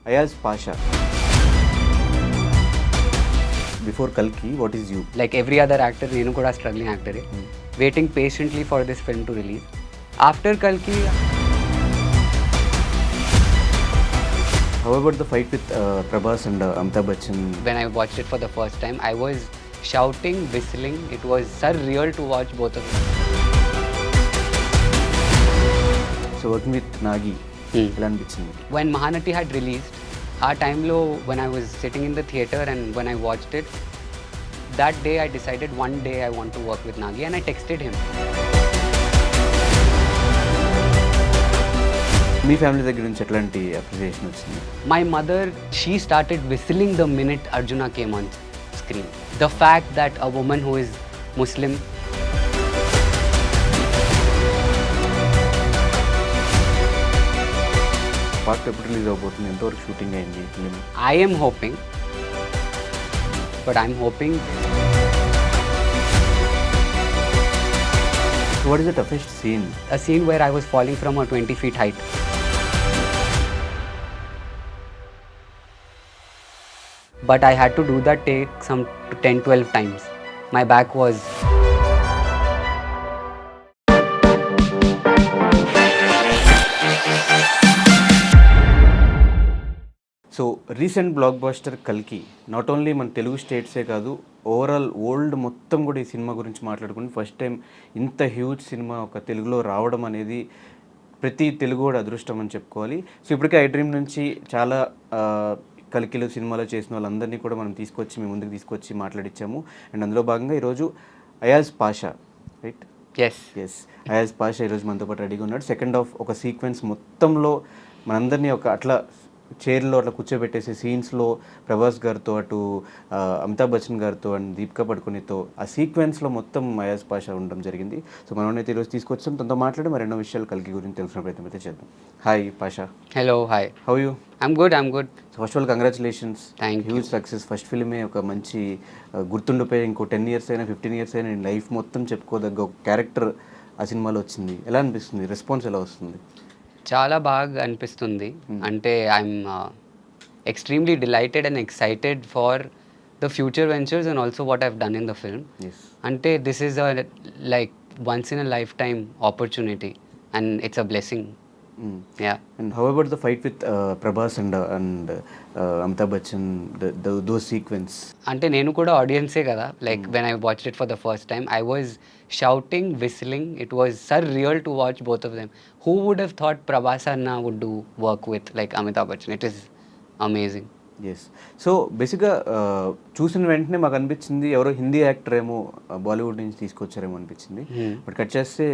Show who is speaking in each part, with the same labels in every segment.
Speaker 1: Ayaz Pasha. Before Kalki, what is you?
Speaker 2: Like every other actor, నేను కూడా struggling actor. Waiting patiently for this film to release. After Kalki,
Speaker 1: How about the fight with Prabhas and Amitabh Bachchan?
Speaker 2: when I watched it for the first time, I was shouting, whistling. It was surreal to watch both of them.
Speaker 1: So working with Nagi, ఎలా అనిపించింది?
Speaker 2: When Mahanati had released, our time low, when I was sitting in the theatre and when I watched it, that day I decided one day I want to work with Nagi and I texted him.
Speaker 1: Me family దగ్గర నుంచి ఎట్లాంటి appreciation వచ్చింది?
Speaker 2: My mother, she started whistling the minute Arjuna came on screen. The fact that a woman who is Muslim,
Speaker 1: part ఎప్పుడు release అవబోతుంది? ఎంతవరకు shooting అయింది film?
Speaker 2: I am hoping, but I'm hoping
Speaker 1: what is the toughest scene?
Speaker 2: a scene where I was falling from a 20 feet height. But I had to do that take some 10-12 times. My back was...
Speaker 1: so recent block buster కల్కి not only మన తెలుగు స్టేట్సే కాదు, overall world మొత్తం కూడా ఈ cinema గురించి మాట్లాడుకుని first time ఇంత huge cinema ఒక తెలుగులో రావడం అనేది ప్రతి తెలుగువాడు అదృష్టం అని చెప్పుకోవాలి. సో ఇప్పటికే iDream నుంచి చాలా కల్కిలో సినిమాలో చేసిన వాళ్ళందరినీ కూడా మనం తీసుకొచ్చి మీ ముందుకు తీసుకొచ్చి మాట్లాడించాము. అండ్ అందులో భాగంగా ఈరోజు Ayaz Pasha, right?
Speaker 2: Yes.
Speaker 1: Yes, Ayaz Pasha ఈరోజు మనతో పాటు రెడీగా ఉన్నాడు. సెకండ్ హాఫ్ ఒక సీక్వెన్స్ మొత్తంలో మనందరినీ ఒక అట్లా చైర్లో అట్లా కూర్చోబెట్టేసి సీన్స్లో ప్రభాస్ గారితో, అటు అమితాబ్ బచ్చన్ గారితో అండ్ దీపికా పడుకునితో ఆ సీక్వెన్స్లో మొత్తం అయాజ్ పాషా ఉండడం జరిగింది. సో మనం అయితే ఈరోజు తీసుకొచ్చాం, తనతో మాట్లాడి మరి ఎన్నో విషయాలు కల్కి గురించి తెలుసుకునే ప్రయత్నం అయితే చేద్దాం. Hi Pasha.
Speaker 2: Hello, hi.
Speaker 1: How you?
Speaker 2: I'm good, I'm good.
Speaker 1: So first of all congratulations,
Speaker 2: Thank you.
Speaker 1: Huge success. First ఫిల్మే ఒక మంచి గుర్తుండిపోయి ఇంకో 10 years అయినా 15 years అయినా నేను లైఫ్ మొత్తం చెప్పుకోదగ్గ ఒక క్యారెక్టర్ ఆ సినిమాలో వచ్చింది. ఎలా అనిపిస్తుంది? రెస్పాన్స్ ఎలా వస్తుంది?
Speaker 2: చాలా బాగా అనిపిస్తుంది. అంటే I'm extremely delighted and excited for the future ventures and also what I've done in the film.
Speaker 1: Yes.
Speaker 2: అంటే this is a like once in a lifetime opportunity and it's a blessing. Yeah.
Speaker 1: And how about the fight with Prabhas and Amitabh Bachchan, those sequence?
Speaker 2: అంటే నేను కూడా ఆడియన్సే కదా. Like when I watched it for the first time I was shouting, whistling. It was surreal to watch both of them. Who would have thought Prabhas అన్న would do work with like Amitabh Bachchan? It is amazing.
Speaker 1: Yes. So బేసిక్గా చూసిన వెంటనే మాకు అనిపించింది ఎవరో Hindi actor ఏమో బాలీవుడ్ నుంచి తీసుకొచ్చారేమో అనిపించింది. బట్ కట్ చేస్తే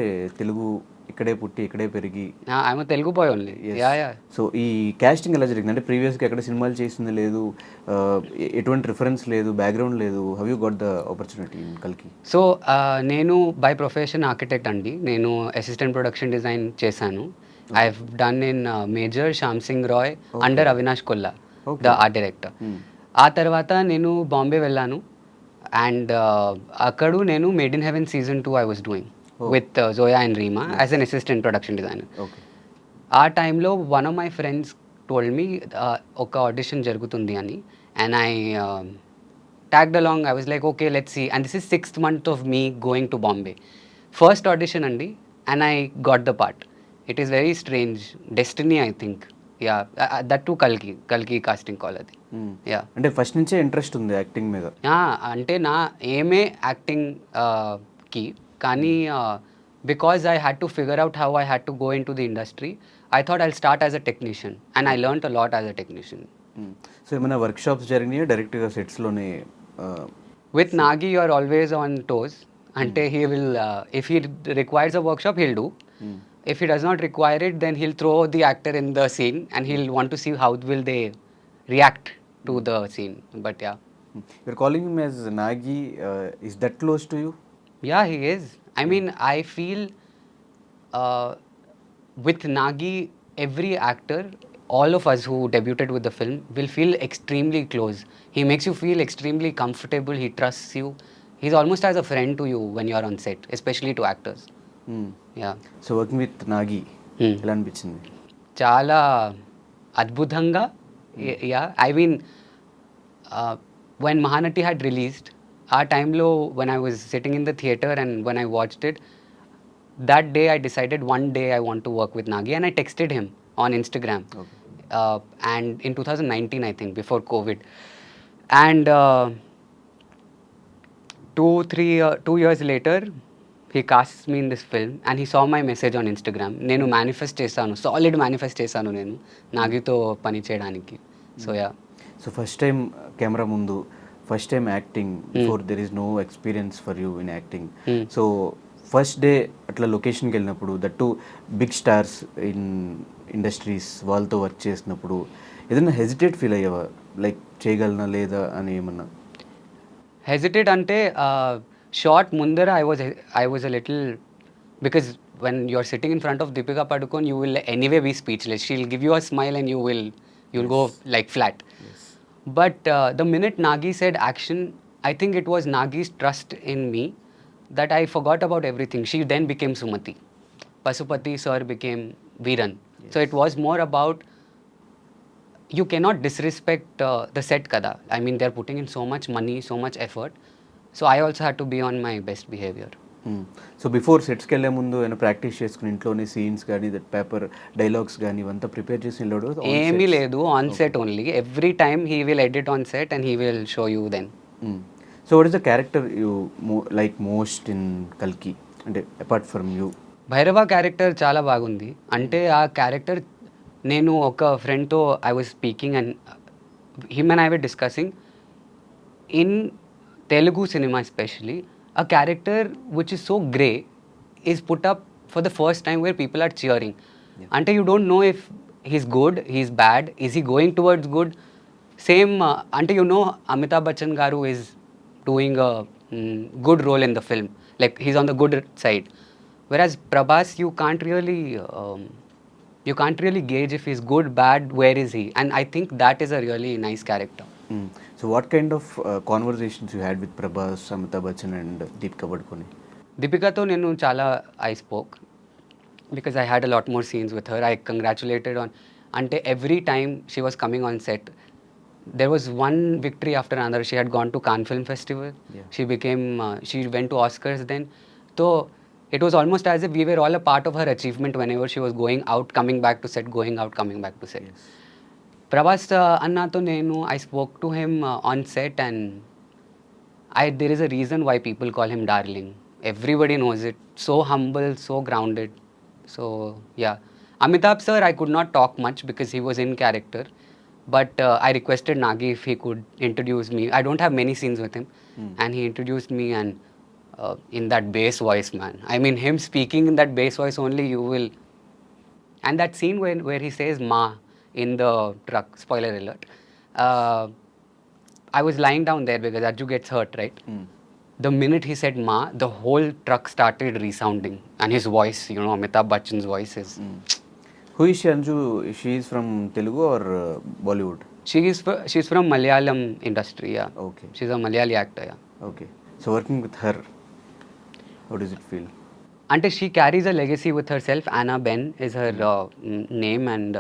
Speaker 1: తెలుగు, ఇక్కడే పుట్టి ఇక్కడే పెరిగి.
Speaker 2: I'm Telugu boy only. Yeah yeah.
Speaker 1: So ఈ కాస్టింగ్ ఎలా జరిగింది? అంటే ప్రీవియస్గా ఎక్కడ సినిమాలు చేసింది లేదు, ఎటువంటి రిఫరెన్స్ లేదు, బ్యాక్గ్రౌండ్ లేదు. How you got the opportunity in కల్కి?
Speaker 2: సో నేను బై ప్రొఫెషన్ ఆర్కిటెక్ట్ అండి. నేను అసిస్టెంట్ ప్రొడక్షన్ డిజైన్ చేశాను. I have done in Major Shyam Singh Roy under Avinash Kolla, the art director. ఆ తర్వాత నేను బాంబే వెళ్ళాను అండ్ అక్కడ నేను Made in Heaven season 2 I was doing with Zoya and Reema as an assistant production designer. ఆ టైంలో one of my friends told me ఒక ఆడిషన్ జరుగుతుంది అని. And I tagged along. I was like, okay, let's see. And this is 6th month of me going to Bombay. First audition andi, and I got the part. It is very strange. Destiny, I think. Yeah, that too Kalki casting call adi. Yeah.
Speaker 1: అంటే first నుంచే interest ఉంది acting మీద?
Speaker 2: అంటే నా ఏమే acting కి, కానీ because I had to figure out how I had to go in to the industry, I thought I'll start as a technician and I learned a lot as a technician.
Speaker 1: So ఏమైనా work shops జరిగినాయో డైరెక్ట్గా సెట్స్లోనే?
Speaker 2: With Nagi, you are always on toes. Ante he will, if he requires a workshop, he'll do. If he does not require it, then he'll throw the actor in the scene and he'll want to see how will they react to the scene. But yeah.
Speaker 1: You're calling him as Nagi. Is that close to you?
Speaker 2: Yeah, he is. I mean, I feel with Nagi, every actor, all of us who debuted with the film will feel extremely close. He makes you feel extremely comfortable. He trusts you. He's almost as a friend to you when you're on set, especially to actors. Yeah.
Speaker 1: So working with Nagi, ఎలా అనిపించింది?
Speaker 2: చాలా అద్భుతంగా Yeah, I mean, when Mahanati had released, our time low, when I was sitting in the theater and when I watched it, that day I decided one day I want to work with Nagi, and I texted him on Instagram.
Speaker 1: Okay.
Speaker 2: And in 2019, I think, before COVID. And 2 years later, he casts me in this film, and he saw my message on Instagram. నేను manifest చేశాను, solid manifest చేశాను నేను నాగితో పని చేయడానికి. So yeah.
Speaker 1: So first time camera ముందు, first time acting, before there is no experience for you in acting. So first day అట్లా లొకేషన్కి వెళ్ళినప్పుడు, that two big stars in industries, వాళ్ళతో వర్క్ చేసినప్పుడు ఏదైనా హెజిటేట్ ఫీల్ అయ్యావా, లైక్ చేయగలనా లేదా అని ఏమన్నా?
Speaker 2: హెజిటేట్ అంటే షార్ట్ ముందర I was a little, because when you're sitting in front of Deepika Padukone, you will anyway be speechless. She'll give you a smile and you'll go like flat.
Speaker 1: Yes.
Speaker 2: But the minute Nagi said action, I think it was Nagi's trust in me that I forgot about everything. She then became Sumati. Pasupati sir became Veeran.
Speaker 1: Yes.
Speaker 2: So it was more about, you cannot disrespect the set kada. I mean, they're putting in so much money, so much effort. So I also had to be on my best behavior.
Speaker 1: So before సెట్స్కి వెళ్ళే ముందు ఏమైనా practice చేసుకుని ఇంట్లోనే scenes కానీ, that paper dialogues కానీ ఇవంతా prepare చేసి వెళ్ళాడు?
Speaker 2: ఏమీ లేదు, on set only. Every time he will edit on set and he will show you then.
Speaker 1: So what is the character you like most in కల్కి, అంటే apart from you?
Speaker 2: Bhairava character చాలా బాగుంది. అంటే ఆ క్యారెక్టర్, నేను ఒక ఫ్రెండ్తో I was speaking and him and I were discussing, in Telugu cinema especially, a character which is so grey is put up for the first time where people are cheering. Ante you don't know if he's good, he's bad, is he going towards good? Same, ante you know Amitabh Bachchan garu is doing a good role in the film, like he's on the good side. Whereas Prabhas, you can't really gauge if he's good, bad, where is he? And I think that is a really nice character.
Speaker 1: So what kind of conversations you had with Prabhas, Amitabh Bachchan and Deepika Padukone?
Speaker 2: Deepikato nenu chala I spoke, because I had a lot more scenes with her. I congratulated on, ante every time she was coming on set, there was one victory after another. She had gone to Cannes Film Festival.
Speaker 1: Yeah.
Speaker 2: She went to Oscars then. So it was almost as if we were all a part of her achievement whenever she was going out, coming back to set, going out, coming back to set.
Speaker 1: Yes.
Speaker 2: Prabhas Annato nenu, I spoke to him on set, and there is a reason why people call him darling. Everybody knows it. So humble, so grounded. So yeah. Amitabh sir, I could not talk much because he was in character. But I requested Nagi if he could introduce me. I don't have many scenes with him. And he introduced me, and in that bass voice, man. I mean, him speaking in that bass voice only, you will... And that scene where he says Ma in the truck, spoiler alert. I was lying down there because Arju gets hurt, right? The minute he said Ma, the whole truck started resounding. And his voice, you know, Amitabh Bachchan's voice is...
Speaker 1: Who is she, Anju? She is from Telugu or Bollywood?
Speaker 2: She's from Malayalam industry, yeah.
Speaker 1: Okay.
Speaker 2: She's a Malayali actor, yeah.
Speaker 1: Okay. So working with her, how does it feel?
Speaker 2: Ante she carries a legacy with herself. Anna Ben is her name, and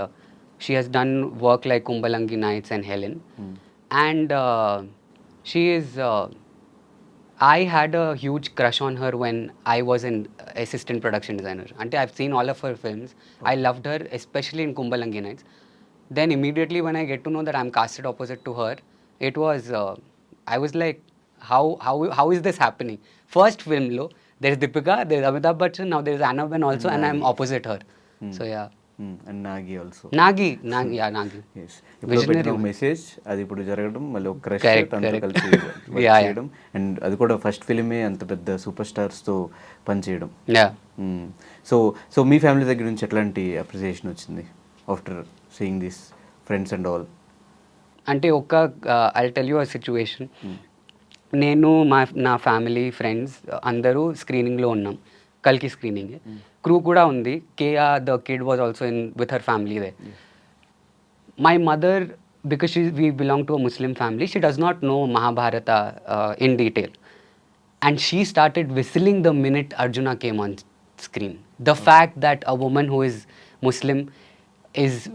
Speaker 2: she has done work like Kumbalangi Nights and Helen. And she is... I had a huge crush on her when I was an assistant production designer. Ante I've seen all of her films. I loved her, especially in Kumbalangi Nights. Then immediately when I get to know that I'm casted opposite to her, it was... I was like, how is this happening? First film lo, there's Deepika, there's Amitabh Bachchan, now there's Anna Ben also, and I'm opposite her. So yeah.
Speaker 1: And Nagi also.
Speaker 2: Nagi, yeah, Nagi.
Speaker 1: Yes. ఇప్పుడు పెట్టిన message అది ఇప్పుడు జరగడం, మళ్ళీ ఒక crush తనతో కలిసి work చేయడం, అండ్ అది కూడా ఫస్ట్ ఫిలిమే అంత పెద్ద సూపర్ స్టార్స్తో పనిచేయడం.
Speaker 2: Yeah.
Speaker 1: సో మీ ఫ్యామిలీ దగ్గర నుంచి ఎట్లాంటి అప్రిసియేషన్ వచ్చింది after seeing this friends and all?
Speaker 2: అంటే I tell you a situation. నేను నా ఫ్యామిలీ ఫ్రెండ్స్ అందరూ స్క్రీనింగ్లో ఉన్నాం, కల్కి స్క్రీనింగ్. క్రూ కూడా ఉంది. Keya the kid was also with her family they. My mother, because we belong to a Muslim family, she does not know Mahabharata in detail. And she started whistling the minute Arjuna came on screen. The fact that a woman who is Muslim is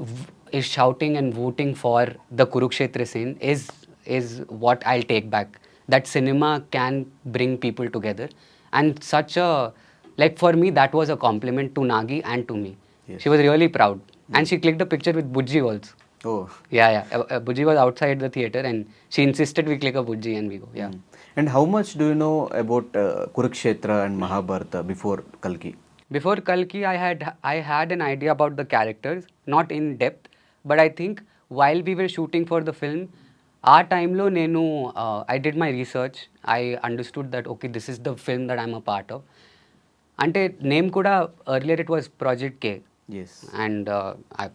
Speaker 2: is shouting and voting for the Kurukshetra scene is what I'll take back. That cinema can bring people together, and such a, like, for me that was a compliment to Nagi and to me.
Speaker 1: Yes.
Speaker 2: She was really proud, and she clicked a picture with Bujji also.
Speaker 1: Oh.
Speaker 2: Yeah. Bujji was outside the theater, and she insisted we click a Bujji and we go. Yeah.
Speaker 1: And how much do you know about Kurukshetra and Mahabharata before Kalki?
Speaker 2: Before Kalki, I had an idea about the characters, not in depth, but I think while we were shooting for the film, our time lo nenu I did my research. I understood that okay, this is the film that I'm a part of. Ante name kuda earlier it was Project K.
Speaker 1: Yes.
Speaker 2: And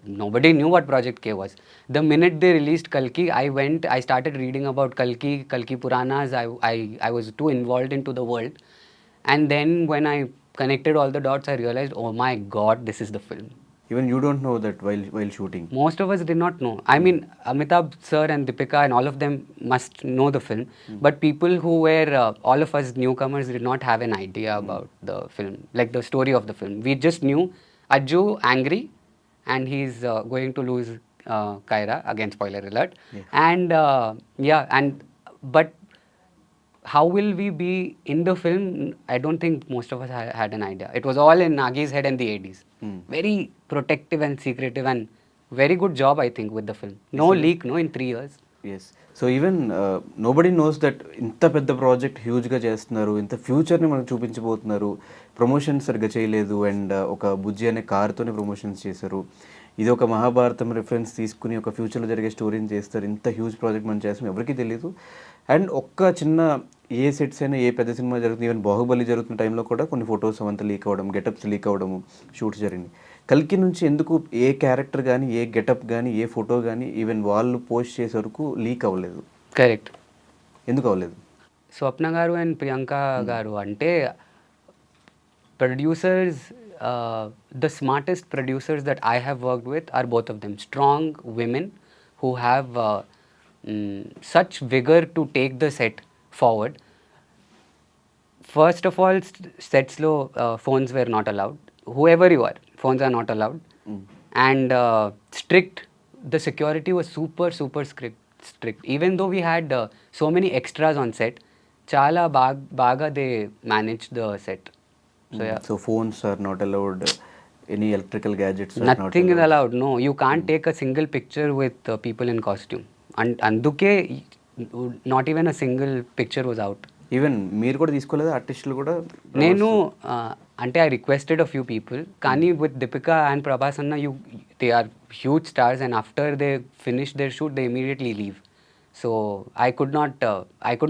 Speaker 2: nobody knew what Project K was. The minute they released Kalki, I started reading about Kalki Puranas. I was too involved into the world. And then when I connected all the dots, I realized, oh my God, this is the film.
Speaker 1: Even you don't know that while shooting.
Speaker 2: Most of us did not know. I mean, Amitabh sir and Deepika and all of them must know the film. But people who were, all of us newcomers did not have an idea about the film, like the story of the film. We just knew Ajju angry and he's going to lose Kaira, again spoiler alert.
Speaker 1: Yeah.
Speaker 2: And but how will we be in the film? I don't think most of us had an idea. It was all in Nagi's head and the ADs. Very protective and secretive, and very good job, I think, with the film. No leak, no, in 3 years.
Speaker 1: Yes so even nobody knows that ఇంత పెద్ద project హ్యూజ్గా చేస్తున్నారు, ఇంత ఫ్యూచర్ని మనకు చూపించబోతున్నారు, promotions సరిగ్గా చేయలేదు, and ఒక బుజ్జి అనే కార్తోనే promotions చేశారు. ఇది ఒక మహాభారతం రిఫరెన్స్ తీసుకుని ఒక ఫ్యూచర్లో జరిగే స్టోరీని చేస్తారు. ఇంత హ్యూజ్ ప్రాజెక్ట్ మనం చేస్తాం ఎవరికీ తెలియదు. అండ్ ఒక్క చిన్న ఏ సెట్స్ అయినా ఏ పెద్ద సినిమా జరుగుతుంది, ఈవెన్ బాహుబలి జరుగుతున్న టైంలో కూడా కొన్ని ఫొటోస్ అవంతా లీక్ అవ్వడం, గెటప్స్ లీక్ అవ్వడము, షూట్స్ జరిగింది. కల్కి నుంచి ఎందుకు ఏ క్యారెక్టర్ కానీ, ఏ గెటప్ కానీ, ఏ ఫోటో కానీ ఈవెన్ వాళ్ళు పోస్ట్ చేసే వరకు లీక్ అవ్వలేదు?
Speaker 2: కరెక్ట్.
Speaker 1: ఎందుకు అవ్వలేదు?
Speaker 2: స్వప్న గారు అండ్ ప్రియాంక గారు అంటే producers, the smartest producers that I have worked with are both of them. Strong women who have such vigor to take the set forward. First of all, sets lo phones were not allowed. Whoever you are, phones are not allowed. And strict. The security was super strict. Even though we had so many extras on set, chala baga they managed the set. So yeah.
Speaker 1: So phones are not allowed. Any electrical gadgets are
Speaker 2: Nothing
Speaker 1: not
Speaker 2: is
Speaker 1: allowed.
Speaker 2: allowed. No, you can't take a single picture with people in costume. And అందుకే not even a single picture was out.
Speaker 1: Even మీరు కూడా తీసుకోలేదు, ఆర్టిస్టులు కూడా?
Speaker 2: నేను అంటే I requested a few people, కానీ with Deepika and Prabhas అన్న they are huge stars, and after they finish their shoot they immediately leave. So I could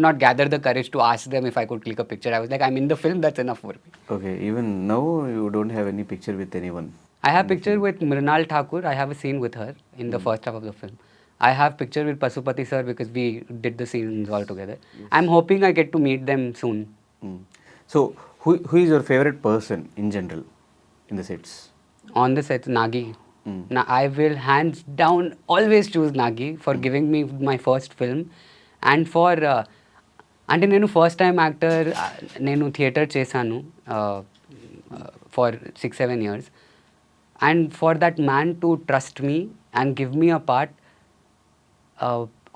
Speaker 2: not gather the courage to ask them if I could click a picture. I was like, I'm in the film, that's enough for me.
Speaker 1: Okay, even now you don't have any picture with anyone?
Speaker 2: I have picture with Mrinal Thakur. I have a scene with her in the first half of the film. I have picture with Pasupati sir because we did the scenes all together. Yes. I'm hoping I get to meet them soon.
Speaker 1: So who is your favorite person in general in the sets?
Speaker 2: On the sets, Nagi. I will hands down always choose Nagi for giving me my first film, and for అంటే నేను first time actor, నేను theatre చేశాను for 6-7 years, and for that man to trust me and give me a part,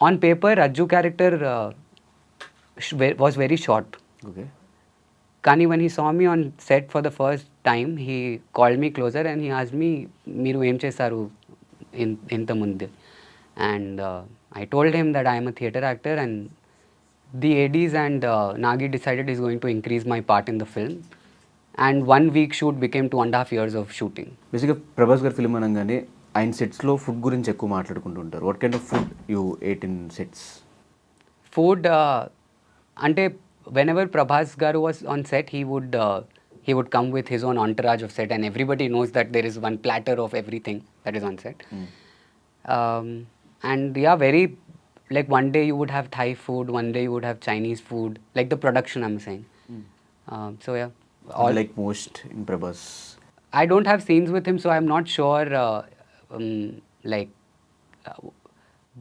Speaker 2: on paper Ajju character was very short.
Speaker 1: Okay.
Speaker 2: Kani when he saw me on set for the first time, he called me closer and he asked me, "Meeru em chesaru inta munde?" And I told him that I am a theatre actor, and the ADs and Nagi decided he's going to increase my part in the film. And 1 week shoot became 2.5 years of shooting.
Speaker 1: బేసిక్గా ప్రభాస్ గారి film అనగానే ఆయన సెట్స్లో food గురించి ఎక్కువ మాట్లాడుకుంటుంటారు. What kind of food you ate in sets?
Speaker 2: Food, అంటే whenever Prabhas garu was on set, he would come with his own entourage of set, and everybody knows that there is one platter of everything that is on set. And yeah, very, like one day you would have Thai food, one day you would have Chinese food, like the production I'm saying. So yeah.
Speaker 1: Like most in Prabhas?
Speaker 2: I don't have scenes with him, so I'm not sure,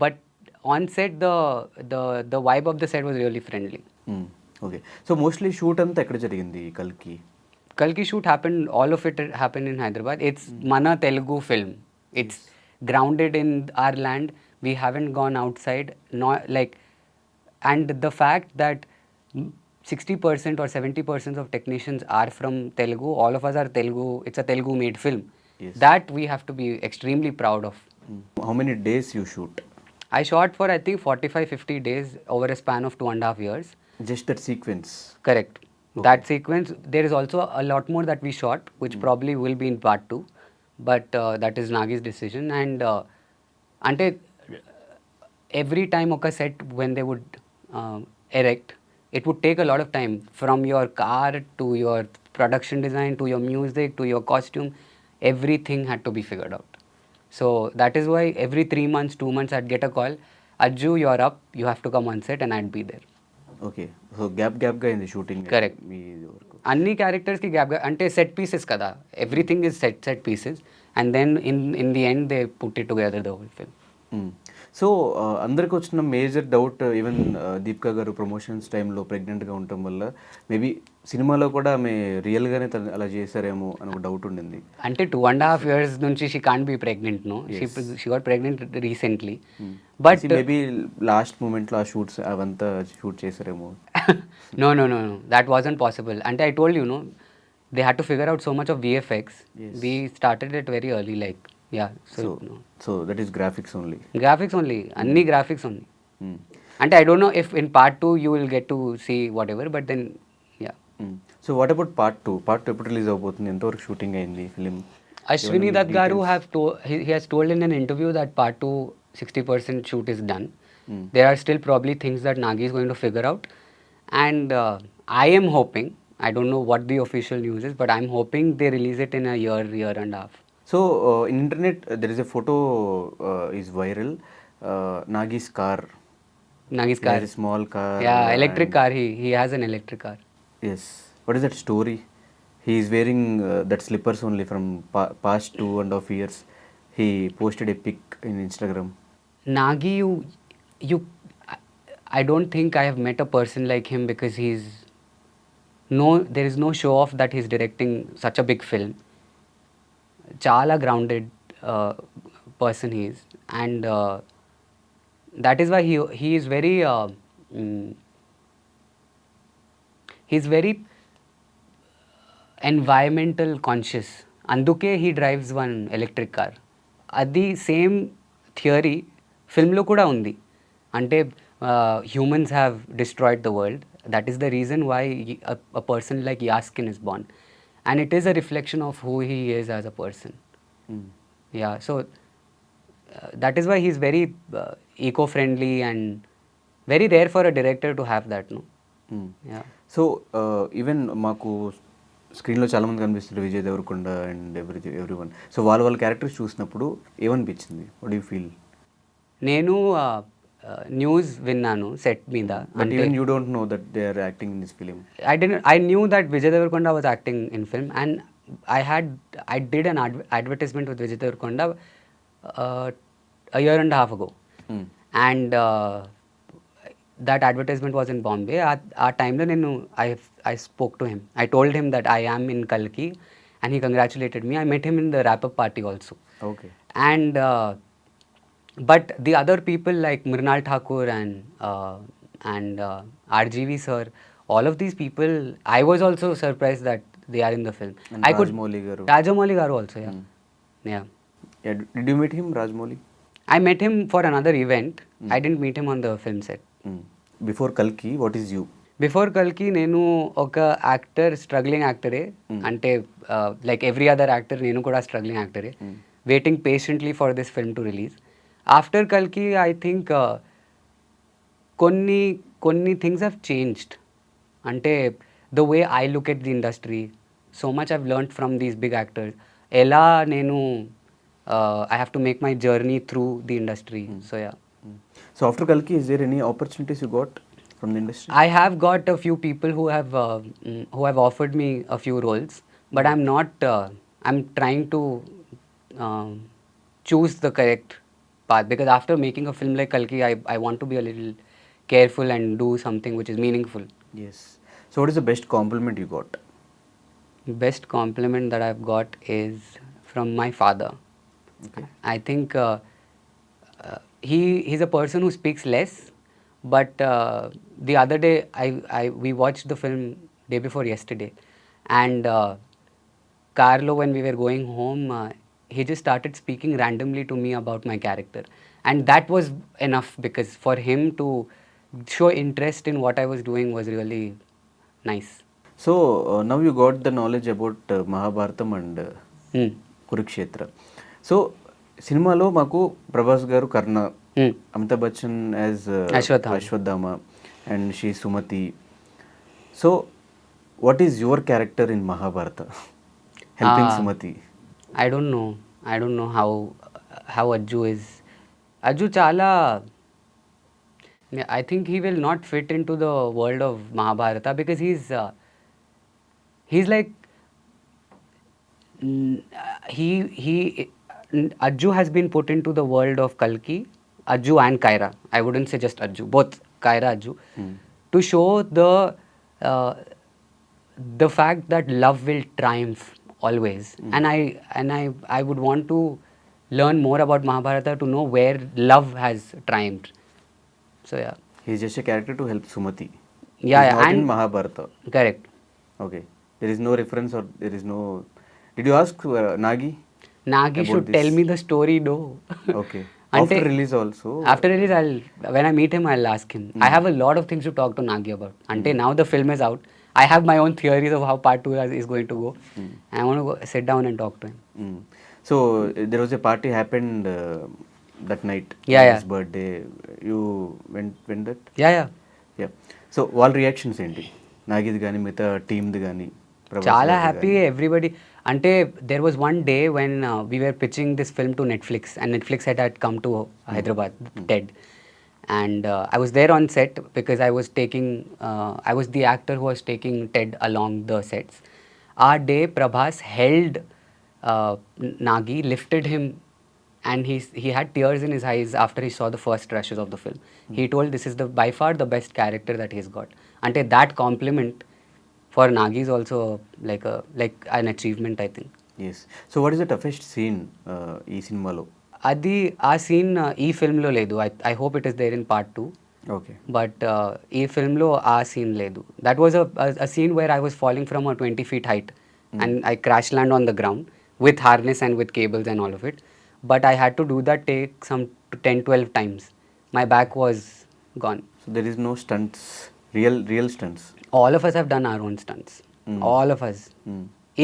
Speaker 2: but on set the vibe of the set was really friendly.
Speaker 1: Okay. So mostly shoot అంతా ఎక్కడ జరిగింది కల్కి?
Speaker 2: Kalki shoot happened, all of it happened in Hyderabad. It's Mana Telugu film. grounded in our land. We haven't gone outside. Not like, and the fact that 60% or 70% of technicians are from Telugu. All of us are Telugu. It's a Telugu made film.
Speaker 1: Yes.
Speaker 2: That we have to be extremely proud of.
Speaker 1: How many days you shoot?
Speaker 2: I shot for I think 45-50 days over a span of 2.5 years.
Speaker 1: Just that sequence.
Speaker 2: Correct.
Speaker 1: Okay.
Speaker 2: That sequence, there is also a lot more that we shot, which probably will be in part 2. But that is Nagi's decision. And ante every time oka set when they would erect, it would take a lot of time from your car to your production design to your music to your costume. Everything had to be figured out. So that is why every 3 months, 2 months, I'd get a call. Ajju, you're up. You have to come on set, and I'd be there.
Speaker 1: Okay so గ్యాప్గా అయింది shooting
Speaker 2: Correct.
Speaker 1: మీ వరకు.
Speaker 2: అన్ని క్యారెక్టర్స్కి gap అంటే set pieces కదా, everything is set pieces and then in the end they put it together the whole film.
Speaker 1: So అందరికి వచ్చిన మేజర్ డౌట్ ఈవెన్ దీపికా గారు ప్రమోషన్స్ టైంలో ప్రెగ్నెంట్గా ఉండటం వల్ల మేబీ సినిమాలో కూడా ఆమె రియల్గానే తను అలా చేశారేమో అని ఒక డౌట్ ఉండింది.
Speaker 2: అంటే 2.5 years నుంచి she can't be pregnant. No, she got pregnant recently. But
Speaker 1: maybe last మూమెంట్లో ఆ షూట్స్ అవంతా షూట్ చేశారేమో.
Speaker 2: No, that wasn't possible. And I told you, no, they had to figure out so much of VFX.
Speaker 1: Yes.
Speaker 2: We started it very early, like, yeah.
Speaker 1: So that is graphics only.
Speaker 2: Graphics only, only graphics only. And I don't know if in part 2 you will get to see whatever, but then, yeah.
Speaker 1: So what about part 2? Part 2 ఎప్పుడు release అవబోతుంది? ఎంతవరకు shooting అయింది film?
Speaker 2: Ashwini Dutt Garu he has told in an interview that part 2 60% shoot is done. There are still probably things that Nagi is going to figure out. And I am hoping, I don't know what the official news is, but I'm hoping they release it in a year and a half.
Speaker 1: So in internet there is a photo is viral. Nagi's car.
Speaker 2: Nagi's car.
Speaker 1: He has a small car.
Speaker 2: Yeah, electric car. He has an electric car.
Speaker 1: Yes. What is that story? He is wearing that slippers only from past 2.5 years. He posted a pic in Instagram.
Speaker 2: Nagi, you I don't think I have met a person like him because there is no show off that he's directing such a big film. Chala grounded person he is, and that is why he is very he's very environmental conscious. Anduke he drives one electric car. Adi same theory film lo kuda undi. Ante humans have destroyed the world. That is the reason why a person like Yaskin is born. And it is a reflection of who he is as a person. Yeah, so that is why he's very eco-friendly and very rare for a director to have that, no? Yeah.
Speaker 1: So even మాకు స్క్రీన్లో చాలామంది కనిపిస్తారు, Vijay Deverakonda and every one. So వాళ్ళ characters చూసినప్పుడు ఏమనిపించింది? What you feel?
Speaker 2: నేను news విన్నాను set మీద.
Speaker 1: But even you don't know that they are acting in this film.
Speaker 2: I knew that Vijay Devarkonda was acting in film, and I did an advertisement with Vijay Devarkonda a year and a half ago. And that advertisement was in Bombay. At time lo I spoke to him. I told him that I am in Kalki, and he congratulated me. I met him in the wrap-up party also.
Speaker 1: Okay.
Speaker 2: And but the other people like Mrinal Thakur and RGV sir, all of these people, I was also surprised that they are in the film.
Speaker 1: And Rajamouli garu.
Speaker 2: Rajamouli garu also, yeah. Yeah.
Speaker 1: Did you meet him, Rajamouli?
Speaker 2: I met him for another event. I didn't meet him on the film set.
Speaker 1: Before Kalki, what is you?
Speaker 2: Before Kalki, నేను ఒక actor, struggling యాక్టరే. అంటే like every other actor నేను కూడా struggling యాక్టరే, waiting patiently for this film to release. After కల్కి I think కొన్ని things have changed. అంటే the way I look at the industry, so much I've learned from these big actors. ఎలా నేను I have to make my journey through the industry. So yeah.
Speaker 1: So after Kalki, is there any opportunities you got from the industry?
Speaker 2: I have got a few people who have offered me a few roles, but I'm not. I'm trying to choose the correct path, because after making a film like Kalki, I want to be a little careful and do something which is meaningful.
Speaker 1: Yes. So what is the best compliment you got?
Speaker 2: Best compliment that I've got is from my father.
Speaker 1: Okay.
Speaker 2: I think he's a person who speaks less, but the other day we watched the film day before yesterday, and Carlo, when we were going home, he just started speaking randomly to me about my character, and that was enough, because for him to show interest in what I was doing was really nice.
Speaker 1: So now you got the knowledge about Mahabharatam and
Speaker 2: Hmm.
Speaker 1: Kurukshetra. So సినిమాలో మాకు Prabhas garu Karna,
Speaker 2: Hmm.
Speaker 1: Amitabh Bachchan as
Speaker 2: Ashwatthama.
Speaker 1: Ashwatthama and she Sumathi. So what is your character in Mahabharata helping Sumathi?
Speaker 2: I don't know. I don't know how Ajju is. Ajju chala. I think he will not fit into the world of Mahabharata, because he's like Ajju has been put into the world of Kalki, Ajju and Kaira. I wouldn't say just Ajju, both Kaira, Ajju, to show uh, the fact that love will triumph always. And I would want to learn more about Mahabharata to know where love has triumphed. So yeah,
Speaker 1: he's just a character to help Sumathi.
Speaker 2: yeah, yeah,
Speaker 1: not in
Speaker 2: and
Speaker 1: Mahabharata.
Speaker 2: correct.
Speaker 1: Okay, there is no reference or there is no. Did you ask Nagi?
Speaker 2: Nagi
Speaker 1: About
Speaker 2: should
Speaker 1: this.
Speaker 2: tell me the story, no.
Speaker 1: Okay,
Speaker 2: Ante-
Speaker 1: after release also.
Speaker 2: After release, when I meet him, I'll ask him. I have a lot of things to talk to Nagi about. Ante now the film is out, I have my own theories of how part 2 is going to go. I want to sit down and talk to him.
Speaker 1: So there was a party happened that night,
Speaker 2: Yeah, yeah.
Speaker 1: His birthday. You went that?
Speaker 2: Yeah, yeah.
Speaker 1: Yeah. So వాళ్ళ reactions ఏంటి, నాగిది కానీ మిగతా టీమ్ది కానీ?
Speaker 2: చాలా happy everybody. అంటే there was one day when we were pitching this film to Netflix, and Netflix had come to Hyderabad, TED, and I was there on set because I was the actor who was taking Ted along the sets. Our day, Prabhas held Nagi, lifted him, and he had tears in his eyes after he saw the first rushes of the film. He told this is by far the best character that he's got. Ante that compliment for Nagi is also like an achievement, I think.
Speaker 1: Yes. So what is the toughest scene ఈ సినిమాలో?
Speaker 2: అది ఆ scene ఈ ఫిల్మ్లో లేదు. I hope it is there in part 2,
Speaker 1: okay.
Speaker 2: But ఈ ఫిల్మ్లో ఆ సీన్ లేదు. That was a scene where I was falling from a 20 feet height, and I crash land on the ground with harness and with cables and all of it. But I had to do that take some 10-12 times. My back was gone.
Speaker 1: So there is no stunts, real stunts?
Speaker 2: All of us have done our own stunts. All of us.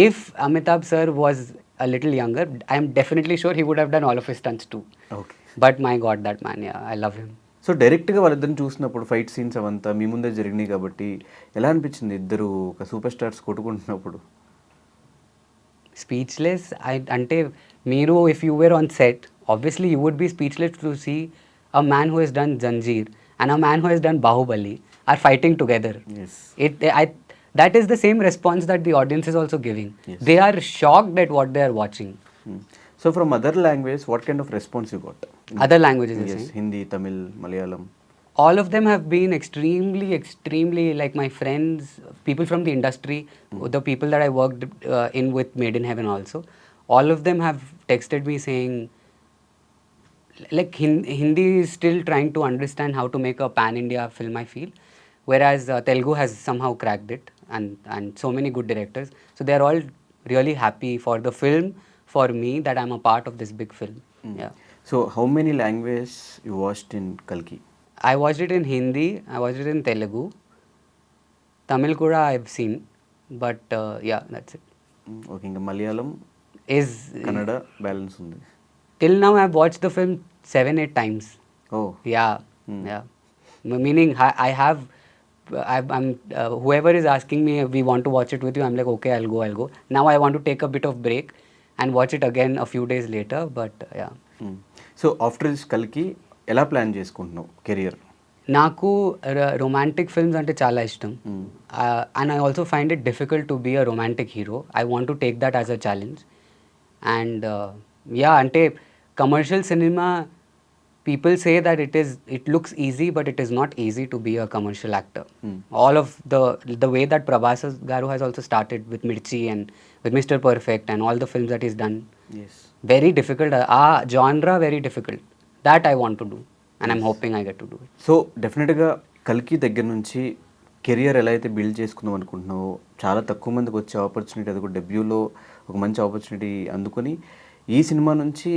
Speaker 2: If Amitabh sir was a little younger, I am definitely sure he would have done all of his stunts too.
Speaker 1: Okay.
Speaker 2: But my God, that man, yeah, I love him.
Speaker 1: So డైరెక్ట్గా వాళ్ళిద్దరిని చూసినప్పుడు fight scenes అవంతా మీ ముందే జరిగినాయి కాబట్టి ఎలా అనిపించింది ఇద్దరు ఒక సూపర్ స్టార్స్ కొట్టుకుంటున్నప్పుడు?
Speaker 2: Speechless. Ante Meeru, if you were on set, obviously you would be speechless to see a man who has done Zanjeer and a man who has done Bahubali are fighting together.
Speaker 1: Yes.
Speaker 2: That is the same response that the audience is also giving.
Speaker 1: Yes.
Speaker 2: They are shocked at what they are watching.
Speaker 1: So from other language what kind of response you got?
Speaker 2: Other languages, you're saying?
Speaker 1: Hindi, Tamil, Malayalam.
Speaker 2: All of them have been extremely, like my friends, people from the industry, the people that I worked in with Made in Heaven also. All of them have texted me saying, like Hindi is still trying to understand how to make a pan-India film, I feel, whereas Telugu has somehow cracked it, and so many good directors. So they are all really happy for the film, for me, that I'm a part of this big film. Yeah.
Speaker 1: So how many language you watched in కల్కి?
Speaker 2: I watched it in Hindi, I watched it in Telugu, Tamil kuda I've seen, but yeah, that's it.
Speaker 1: Okay, ఇంకా Malayalam,
Speaker 2: Is
Speaker 1: Kannada balance ఉంది.
Speaker 2: till now I've watched the film 7-8 times.
Speaker 1: ఓ.
Speaker 2: Yeah, yeah. Meaning I'm whoever is asking me, we want to watch it with you, I'm like, okay, I'll go. Now I want to take a bit of break and watch it again a few days later, but yeah.
Speaker 1: So after this కల్కి ఎలా plan చేసుకుంటున్నావు career?
Speaker 2: నాకు romantic films అంటే చాలా ఇష్టం, and I also find it difficult to be a romantic hero. I want to take that as a challenge. And yeah, అంటే commercial cinema, people say that it looks easy, but it is not easy to be a commercial actor. All of the way that Prabhas garu has also started with Mirchi and with Mr. Perfect and all the films that he's done.
Speaker 1: Yes.
Speaker 2: Very difficult a genre very difficult that I want to do and I'm hoping I get to do it.
Speaker 1: So డెఫినెట్గా కల్కి దగ్గర నుంచి career ఎలా అయితే build చేసుకుందాం అనుకుంటున్నావో చాలా తక్కువ మందికి వచ్చే ఆపర్చునిటీ, అది కూడా డెబ్యూలో ఒక మంచి ఆపర్చునిటీ అందుకొని ఈ సినిమా నుంచి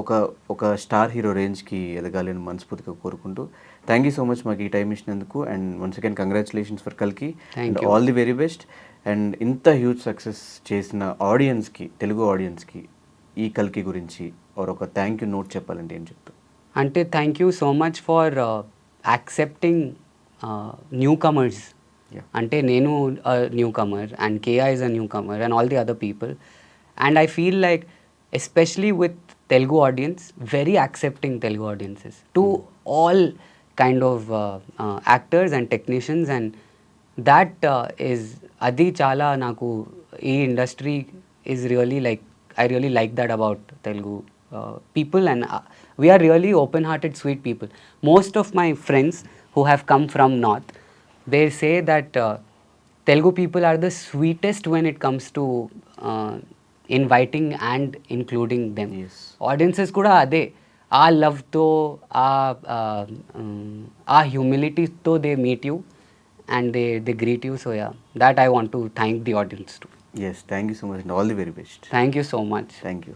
Speaker 1: ఒక ఒక స్టార్ హీరో రేంజ్కి ఎదగాలి అని మనస్ఫూర్తిగా కోరుకుంటూ థ్యాంక్ యూ సో మచ్ మాకు ఈ టైం ఇచ్చినందుకు. And once again congratulations for కల్కి and all the very best. And ఇంత హ్యూజ్ సక్సెస్ చేసిన ఆడియన్స్కి, తెలుగు ఆడియన్స్కి ఈ కల్కి గురించి ఒక థ్యాంక్ యూ నోట్ చెప్పాలంటే ఏం చెప్తారు?
Speaker 2: అంటే thank you so much for accepting newcomers. అంటే నేను newcomer and Keya is a newcomer and all the other people. And I feel like especially with Telugu audience, very accepting Telugu audiences to all kind of actors and technicians, and that is adi chala naku ee industry is really like, I really like that about Telugu people, and we are really open hearted sweet people. Most of my friends who have come from north, they say that Telugu people are the sweetest when it comes to inviting and including them. Audiences కూడా అదే, ఆ లవ్తో, ఆ హ్యూమిలిటీతో they meet you and they greet you. So yeah, that I want to thank the audience too.
Speaker 1: Yes, thank you so much and all the very best.
Speaker 2: Thank you so much.
Speaker 1: Thank you.